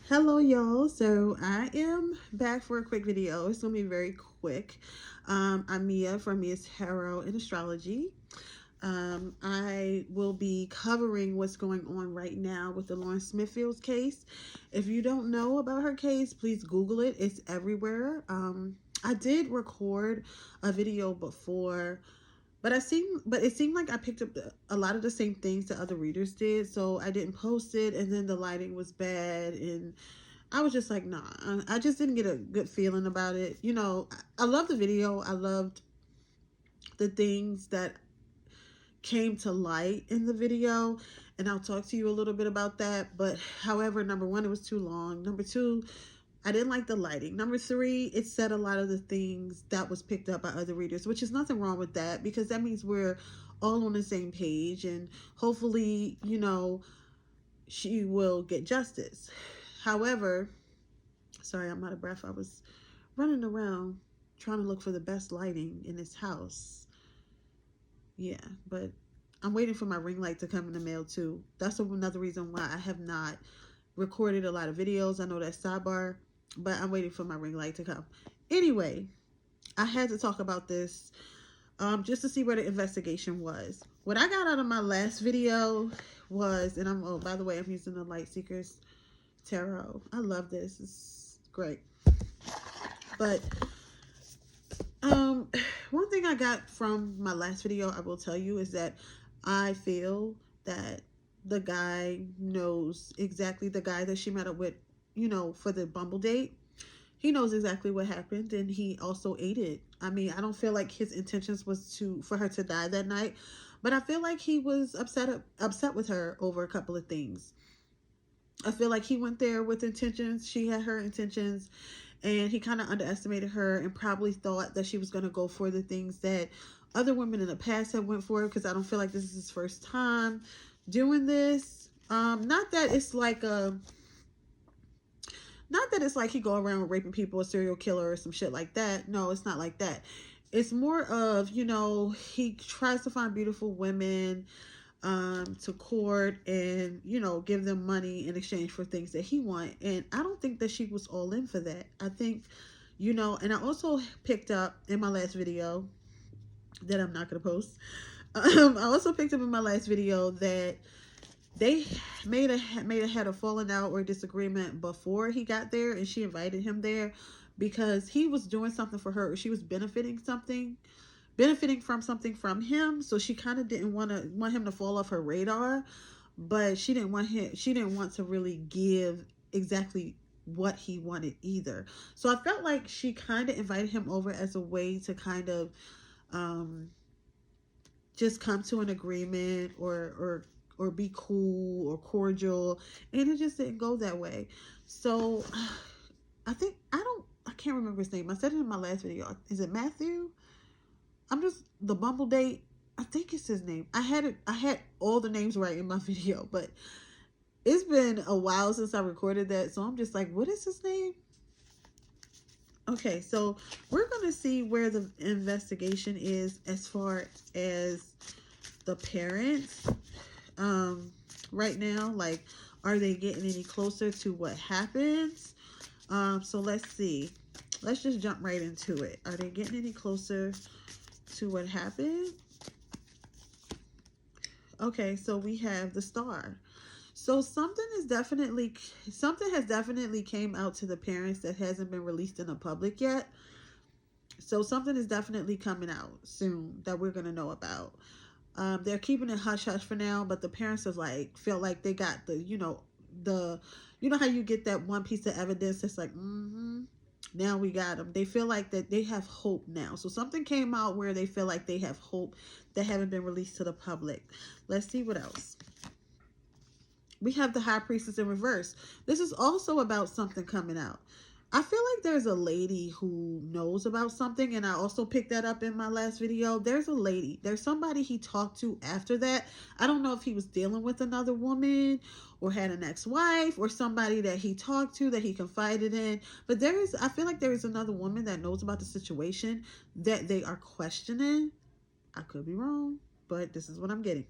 Hello y'all, so I am back for a quick video. It's gonna be very quick. I'm Mia from Mia's Tarot and Astrology. I will be covering what's going on right now with the Lauren Smithfield's case. If you don't know about her case, please Google it. It's everywhere. I did record a video before, but it seemed like I picked up a lot of the same things that other readers did, so I didn't post it, and then the lighting was bad, and I was just like, nah, I just didn't get a good feeling about it. I loved the video. I loved the things that came to light in the video, and I'll talk to you a little bit about that. But however, number one, it was too long. Number two, I didn't like the lighting. Number three, it said a lot of the things that was picked up by other readers, which is nothing wrong with that, because that means we're all on the same page, and hopefully, she will get justice. However, sorry, I'm out of breath. I was running around trying to look for the best lighting in this house. Yeah, but I'm waiting for my ring light to come in the mail too. That's another reason why I have not recorded a lot of videos. I know that's sidebar, but I'm waiting for my ring light to come. Anyway, I had to talk about this just to see where the investigation was. What I got out of my last video was, and oh, by the way, I'm using the Light Seekers Tarot. I love this. It's great. But one thing I got from my last video, I will tell you, is that I feel that the guy knows exactly, the guy that she met up with, for the Bumble date. He knows exactly what happened, and he also aided. I mean, I don't feel like his intentions was for her to die that night, but I feel like he was upset with her over a couple of things. I feel like he went there with intentions. She had her intentions, and he kind of underestimated her and probably thought that she was going to go for the things that other women in the past have went for, because I don't feel like this is his first time doing this. Not that it's like he go around raping people, a serial killer or some shit like that. No, it's not like that. It's more of, he tries to find beautiful women to court, and give them money in exchange for things that he want. And I don't think that she was all in for that. I think, and I also picked up in my last video that I'm not going to post. I also picked up in my last video that they had a falling out or disagreement before he got there, and she invited him there because he was doing something for her, or she was benefiting from something from him. So she kind of didn't want him to fall off her radar, but she didn't want to really give exactly what he wanted either. So I felt like she kind of invited him over as a way to kind of just come to an agreement, or be cool or cordial, and it just didn't go that way. So I can't remember his name. I said it in my last video. Is it Matthew? The Bumble date. I think it's his name. I had all the names right in my video, but it's been a while since I recorded that, so I'm just like, what is his name? Okay, so we're gonna see where the investigation is as far as the parents right now. Like, are they getting any closer to what happens? So let's see. Let's just jump right into it. Are they getting any closer to what happened? Okay, so we have the Star. So something has definitely came out to the parents that hasn't been released in the public yet. So something is definitely coming out soon that we're going to know about. They're keeping it hush hush for now, but the parents have feel like they got how you get that one piece of evidence that's like, now we got them. They feel like that they have hope now. So something came out where they feel like they have hope that haven't been released to the public. Let's see what else. We have the High Priestess in reverse. This is also about something coming out. I feel like there's a lady who knows about something, and I also picked that up in my last video. There's somebody he talked to after that. I don't know if he was dealing with another woman or had an ex-wife, or somebody that he talked to that he confided in. But I feel like there is another woman that knows about the situation that they are questioning. I could be wrong, but this is what I'm getting.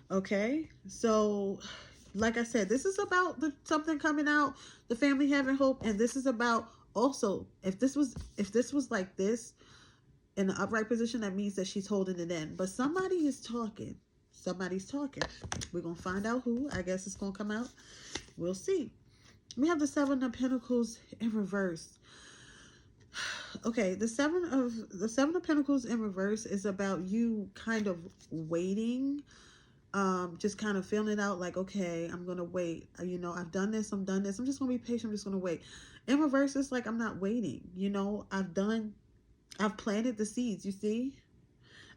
Okay, so like I said, this is about something coming out, the family having hope, and this is about also if this was like this in the upright position, that means that she's holding it in. But somebody is talking. Somebody's talking. We're gonna find out who. I guess it's gonna come out. We'll see. We have the Seven of Pentacles in reverse. Okay, the Seven of Pentacles in reverse is about you kind of waiting, just kind of feeling it out, like, okay, I'm gonna wait. You know, I've done this, I'm just gonna be patient, I'm just gonna wait. In reverse, it's like I'm not waiting. You know, I've planted the seeds, you see?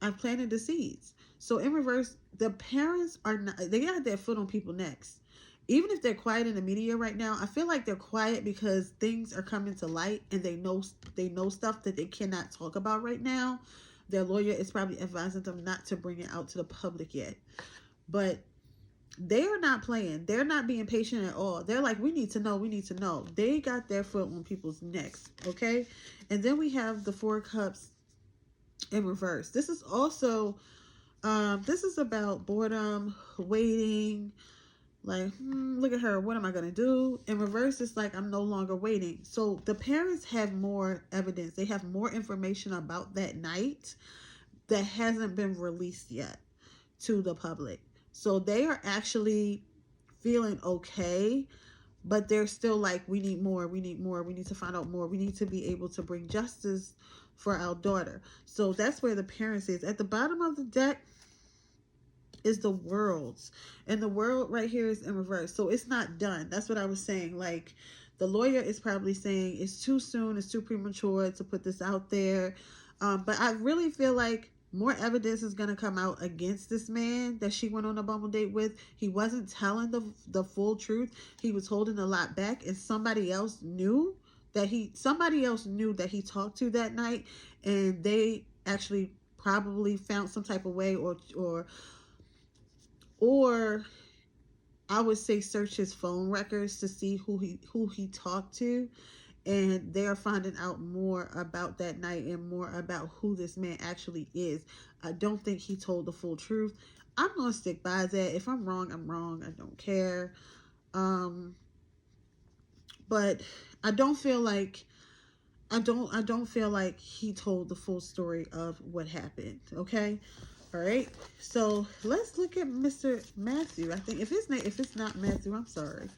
I've planted the seeds. So in reverse, the parents are not, they got their foot on people's necks. Even if they're quiet in the media right now, I feel like they're quiet because things are coming to light and they know stuff that they cannot talk about right now. Their lawyer is probably advising them not to bring it out to the public yet. But they are not playing. They're not being patient at all. They're like, we need to know, we need to know. They got their foot on people's necks, okay? And then we have the Four of Cups in reverse. This is also, this is about boredom, waiting, like, look at her, what am I going to do? In reverse, it's like, I'm no longer waiting. So the parents have more evidence. They have more information about that night that hasn't been released yet to the public. So they are actually feeling okay, but they're still like, we need more, we need more, we need to find out more, we need to be able to bring justice for our daughter. So that's where the parents is. At the bottom of the deck is the Worlds, and the World right here is in reverse. So it's not done. That's what I was saying. Like, the lawyer is probably saying it's too soon, it's too premature to put this out there. But I really feel like more evidence is going to come out against this man that she went on a bumble date with. He wasn't telling the full truth. He was holding a lot back, and somebody else knew that he talked to that night, and they actually probably found some type of way, or I would say search his phone records to see who he talked to, and they're finding out more about that night and more about who this man actually is. I don't think he told the full truth. I'm gonna stick by that. If I'm wrong, I'm wrong. I don't care. But I don't feel like I don't feel like he told the full story of what happened. Okay. All right, so let's look at Mr. Matthew. I think if it's not Matthew, I'm sorry,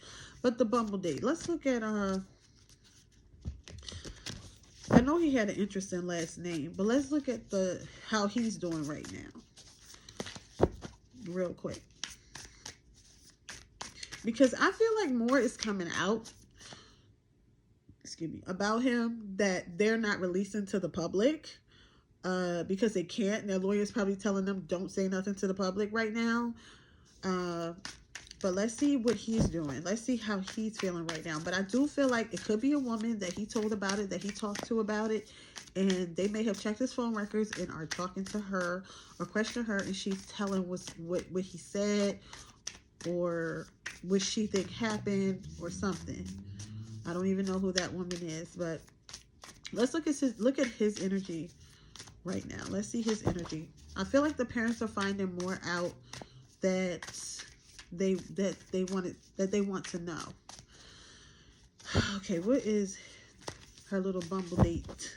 but the bumble date. Let's look at I know he had an interesting last name, but let's look at how he's doing right now, real quick, because I feel like more is coming out. Excuse me, about him that they're not releasing to the public. Because they can't, and their lawyer's probably telling them don't say nothing to the public right now. But let's see what he's doing. Let's see how he's feeling right now. But I do feel like it could be a woman that he told about it, that he talked to about it, and they may have checked his phone records and are talking to her or questioning her, and she's telling what he said or what she think happened or something. I don't even know who that woman is, but let's look at his energy right now. Let's see his energy. I feel like the parents are finding more out that they want to know. Okay, what is her little bumble date?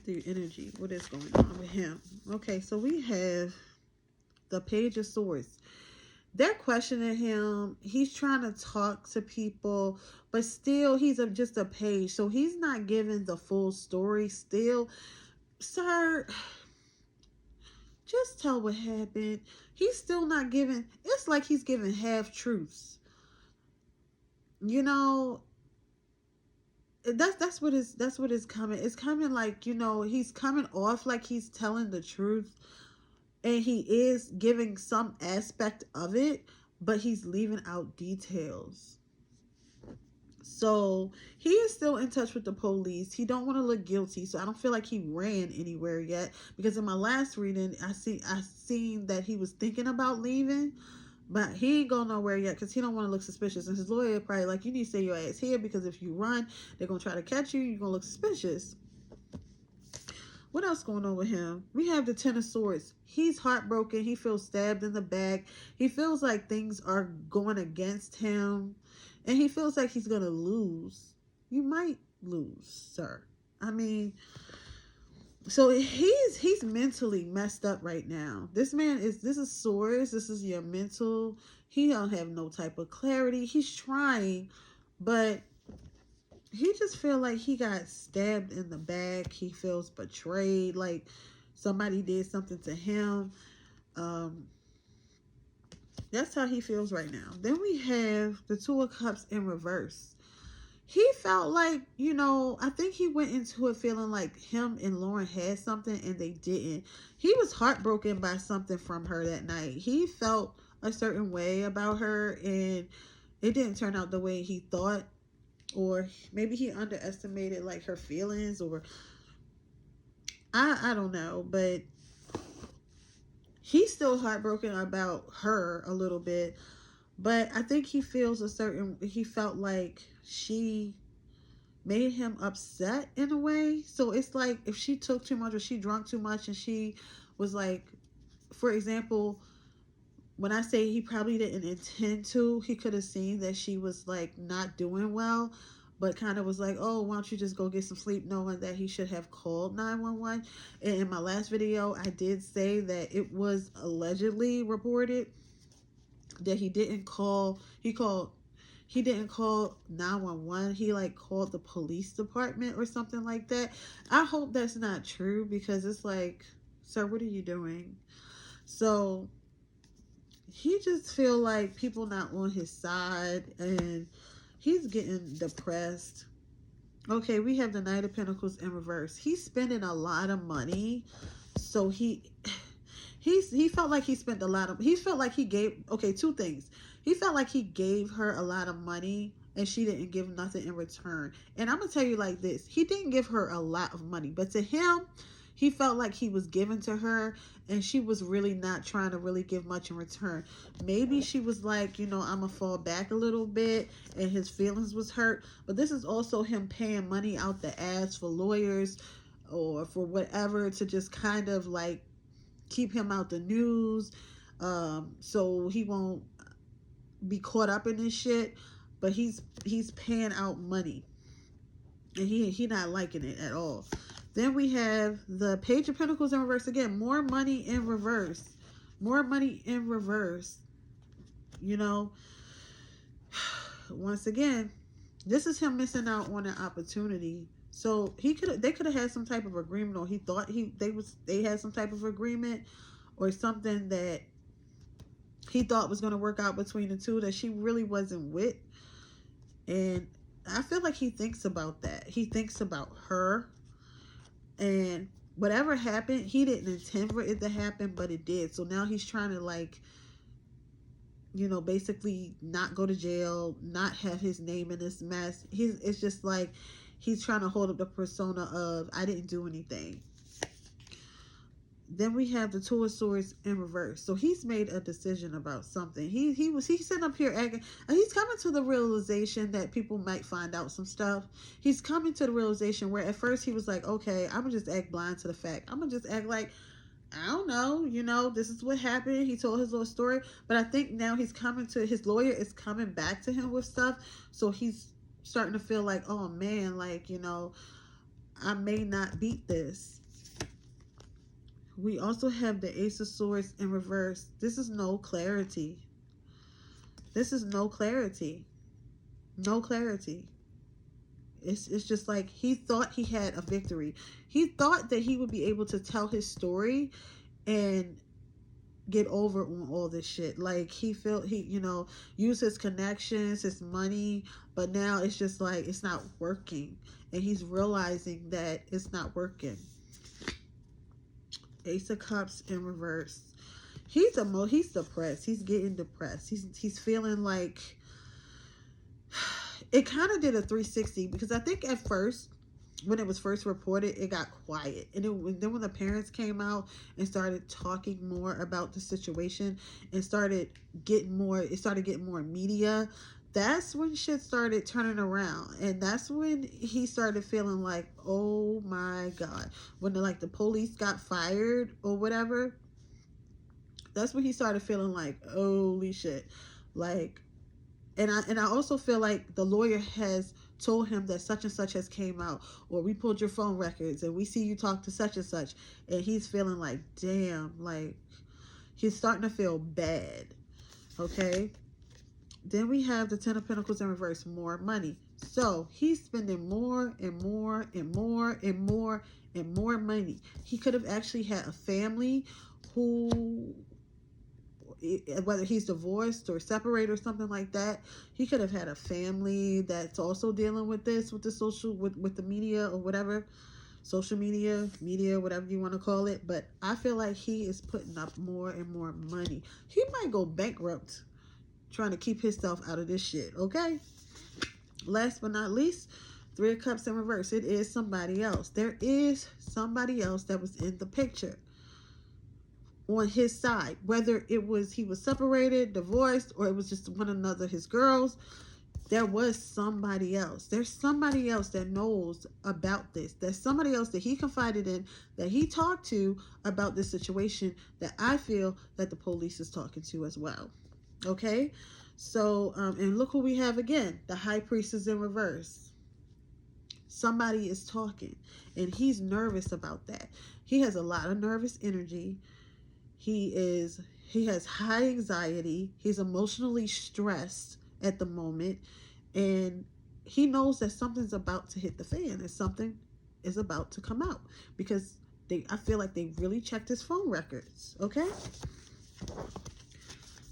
The energy. What is going on with him? Okay, so we have the Page of Swords. They're questioning him. He's trying to talk to people, but still he's just a page. So he's not giving the full story still. Sir, just tell what happened. He's still not giving. It's like he's giving half truths. You know, that's what is coming. It's coming like, you know, he's coming off like he's telling the truth. And he is giving some aspect of it, but he's leaving out details. So he is still in touch with the police. He don't want to look guilty, so I don't feel like he ran anywhere yet. Because in my last reading, I seen that he was thinking about leaving, but he ain't going nowhere yet because he don't want to look suspicious. And his lawyer probably like, you need to stay your ass here because if you run, they're gonna try to catch you. You're gonna look suspicious. What else going on with him? We have the Ten of Swords. He's heartbroken. He feels stabbed in the back. He feels like things are going against him. And he feels like he's going to lose. You might lose, sir. I mean, so he's mentally messed up right now. This is swords. This is your mental. He don't have no type of clarity. He's trying, but he just feel like he got stabbed in the back. He feels betrayed, like somebody did something to him. That's how he feels right now. Then we have the Two of Cups in reverse. He felt like, I think he went into it feeling like him and Lauren had something and they didn't. He was heartbroken by something from her that night. He felt a certain way about her and it didn't turn out the way he thought. Or maybe he underestimated like her feelings, or I don't know, but he's still heartbroken about her a little bit. But I think he felt like she made him upset in a way. So it's like if she took too much or she drank too much and she was like, for example, when I say he probably didn't intend to, he could have seen that she was like not doing well, but kind of was like, oh, why don't you just go get some sleep, knowing that he should have called 911. And in my last video, I did say that it was allegedly reported that he didn't call 911. He like called the police department or something like that. I hope that's not true, because it's like, sir, what are you doing? So he just feel like people not on his side and he's getting depressed. Okay, we have the Knight of Pentacles in reverse. He's spending a lot of money. So he felt like he spent a lot of, he felt like he gave, okay, two things. He felt like he gave her a lot of money and she didn't give nothing in return. And I'm going to tell you like this. He didn't give her a lot of money, but to him, he felt like he was giving to her and she was really not trying to really give much in return. Maybe she was like, I'm going to fall back a little bit, and his feelings was hurt. But this is also him paying money out the ass for lawyers or for whatever to just kind of like keep him out the news, so he won't be caught up in this shit. But he's paying out money and he not liking it at all. Then we have the Page of Pentacles in reverse again. More money in reverse. More money in reverse. Once again, this is him missing out on an opportunity. So they could have had some type of agreement, or he thought they had some type of agreement or something that he thought was going to work out between the two that she really wasn't with. And I feel like he thinks about that. He thinks about her. And whatever happened, he didn't intend for it to happen, but it did. So now he's trying to like, basically not go to jail, not have his name in this mess. It's just like he's trying to hold up the persona of, I didn't do anything. Then we have the Two of Swords in reverse. So he's made a decision about something. He's sitting up here acting, and he's coming to the realization that people might find out some stuff. He's coming to the realization where at first he was like, okay, I'm gonna just act blind to the fact. I'm gonna just act like, I don't know, this is what happened. He told his little story. But I think now he's coming to, his lawyer is coming back to him with stuff. So he's starting to feel like, oh man, like, I may not beat this. We also have the Ace of Swords in reverse. This is no clarity. This is no clarity. No clarity. It's just like he thought he had a victory. He thought that he would be able to tell his story and get over on all this shit. Like he felt use his connections, his money, but now it's just like it's not working. And he's realizing that it's not working. Ace of Cups in reverse. He's depressed. He's getting depressed. He's feeling like it kind of did a 360, because I think at first when it was first reported, it got quiet, and then when the parents came out and started talking more about the situation and started getting more media, that's when shit started turning around, and that's when he started feeling like, oh my god, when the police got fired or whatever. That's when he started feeling like, holy shit, like, and I also feel like the lawyer has told him that such and such has came out, or we pulled your phone records and we see you talk to such and such, and he's feeling like, damn, like, he's starting to feel bad. Okay. Then we have the Ten of Pentacles in reverse, more money. So he's spending more and more and more and more and more money. He could have actually had a family who, whether he's divorced or separated or something like that, he could have had a family that's also dealing with this, with the social, with the media or whatever, social media, whatever you want to call it. But I feel like he is putting up more and more money. He might go bankrupt trying to keep himself out of this shit. Okay. Last but not least, Three of Cups in reverse. It is somebody else. There is somebody else that was in the picture on his side, whether it was he was separated, divorced, or it was just one another, his girls. There was somebody else. There's somebody else that knows about this. There's somebody else that he confided in, that he talked to about this situation, that I feel that the police is talking to as well. Okay, so and look who we have again. The High Priestess in reverse. Somebody is talking, and he's nervous about that. He has a lot of nervous energy. He has high anxiety. He's emotionally stressed at the moment, and he knows that something's about to hit the fan, and something is about to come out, because I feel like they really checked his phone records. Okay,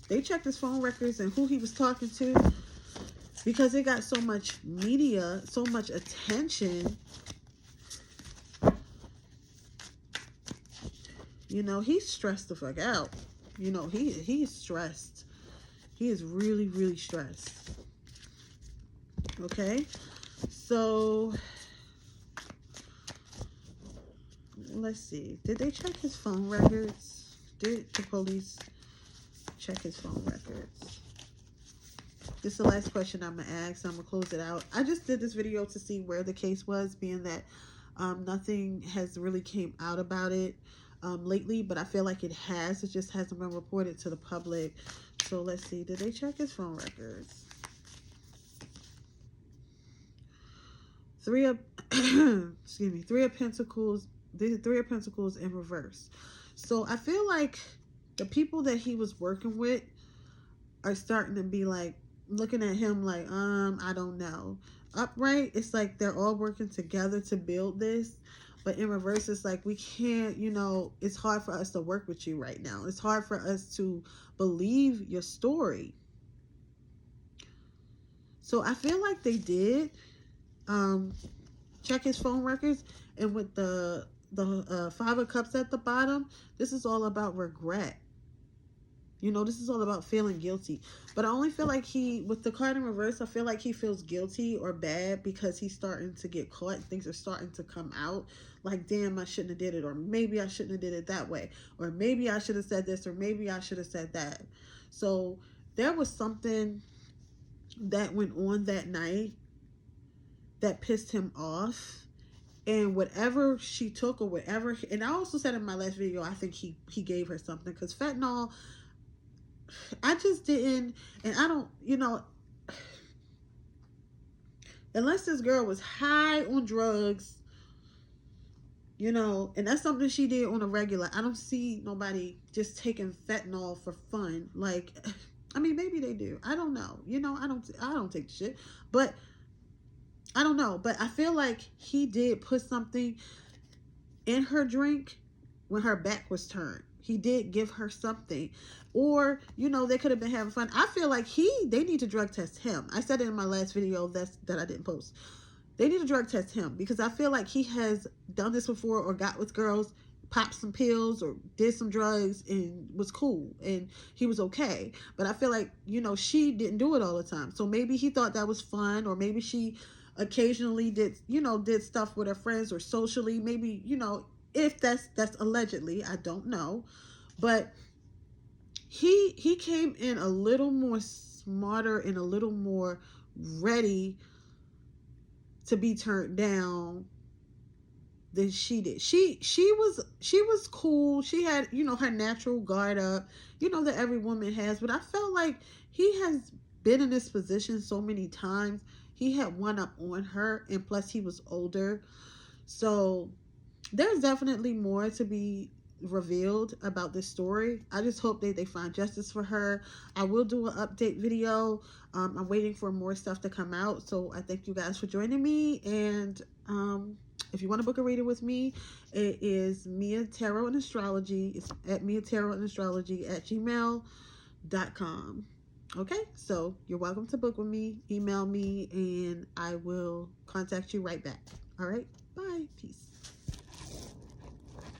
they checked his phone records and who he was talking to, because it got so much media, so much attention. You know, he's stressed the fuck out. You know, he's stressed. He is really, really stressed. Okay, so let's see. Did they check his phone records? Did the police check his phone records? This is the last question I'm going to ask. I'm going to close it out. I just did this video to see where the case was, being that nothing has really came out about it lately, but I feel like it has. It just hasn't been reported to the public. So let's see. Did they check his phone records? Three of Pentacles. The Three of Pentacles in reverse. So I feel like the people that he was working with are starting to be like, looking at him like, I don't know. Upright, it's like they're all working together to build this. But in reverse, it's like, we can't, you know, it's hard for us to work with you right now. It's hard for us to believe your story. So I feel like they did check his phone records. And with the Five of Cups at the bottom, this is all about regret. You know, this is all about feeling guilty. But I only feel like with the card in reverse, I feel like he feels guilty or bad because he's starting to get caught. Things are starting to come out. Like, damn, I shouldn't have did it. Or maybe I shouldn't have did it that way. Or maybe I should have said this. Or maybe I should have said that. So there was something that went on that night that pissed him off. And whatever she took or whatever. And I also said in my last video, I think he gave her something. Because fentanyl, I just didn't, and I don't, you know, unless this girl was high on drugs, you know, and that's something she did on a regular. I don't see nobody just taking fentanyl for fun. Like, I mean, maybe they do. I don't know. You know, I don't take the shit, but I don't know. But I feel like he did put something in her drink when her back was turned. He did give her something. Or, you know, they could have been having fun. I feel like they need to drug test him. I said it in my last video that I didn't post. They need to drug test him, because I feel like he has done this before, or got with girls, popped some pills or did some drugs and was cool and he was okay. But I feel like, you know, she didn't do it all the time. So maybe he thought that was fun, or maybe she occasionally did stuff with her friends or socially. Maybe, you know, if that's allegedly, I don't know. But he came in a little more smarter and a little more ready to be turned down than she did. She was cool. She had, you know, her natural guard up, you know, that every woman has. But I felt like he has been in this position so many times. He had one up on her, and plus he was older. So there's definitely more to be revealed about this story. I just hope that they find justice for her. I will do an update video. I'm waiting for more stuff to come out. So I thank you guys for joining me. And if you want to book a reading with me, it is Mia Tarot and Astrology. It's at Mia Tarot and Astrology at gmail.com. Okay, so you're welcome to book with me. Email me and I will contact you right back. All right, bye. Peace.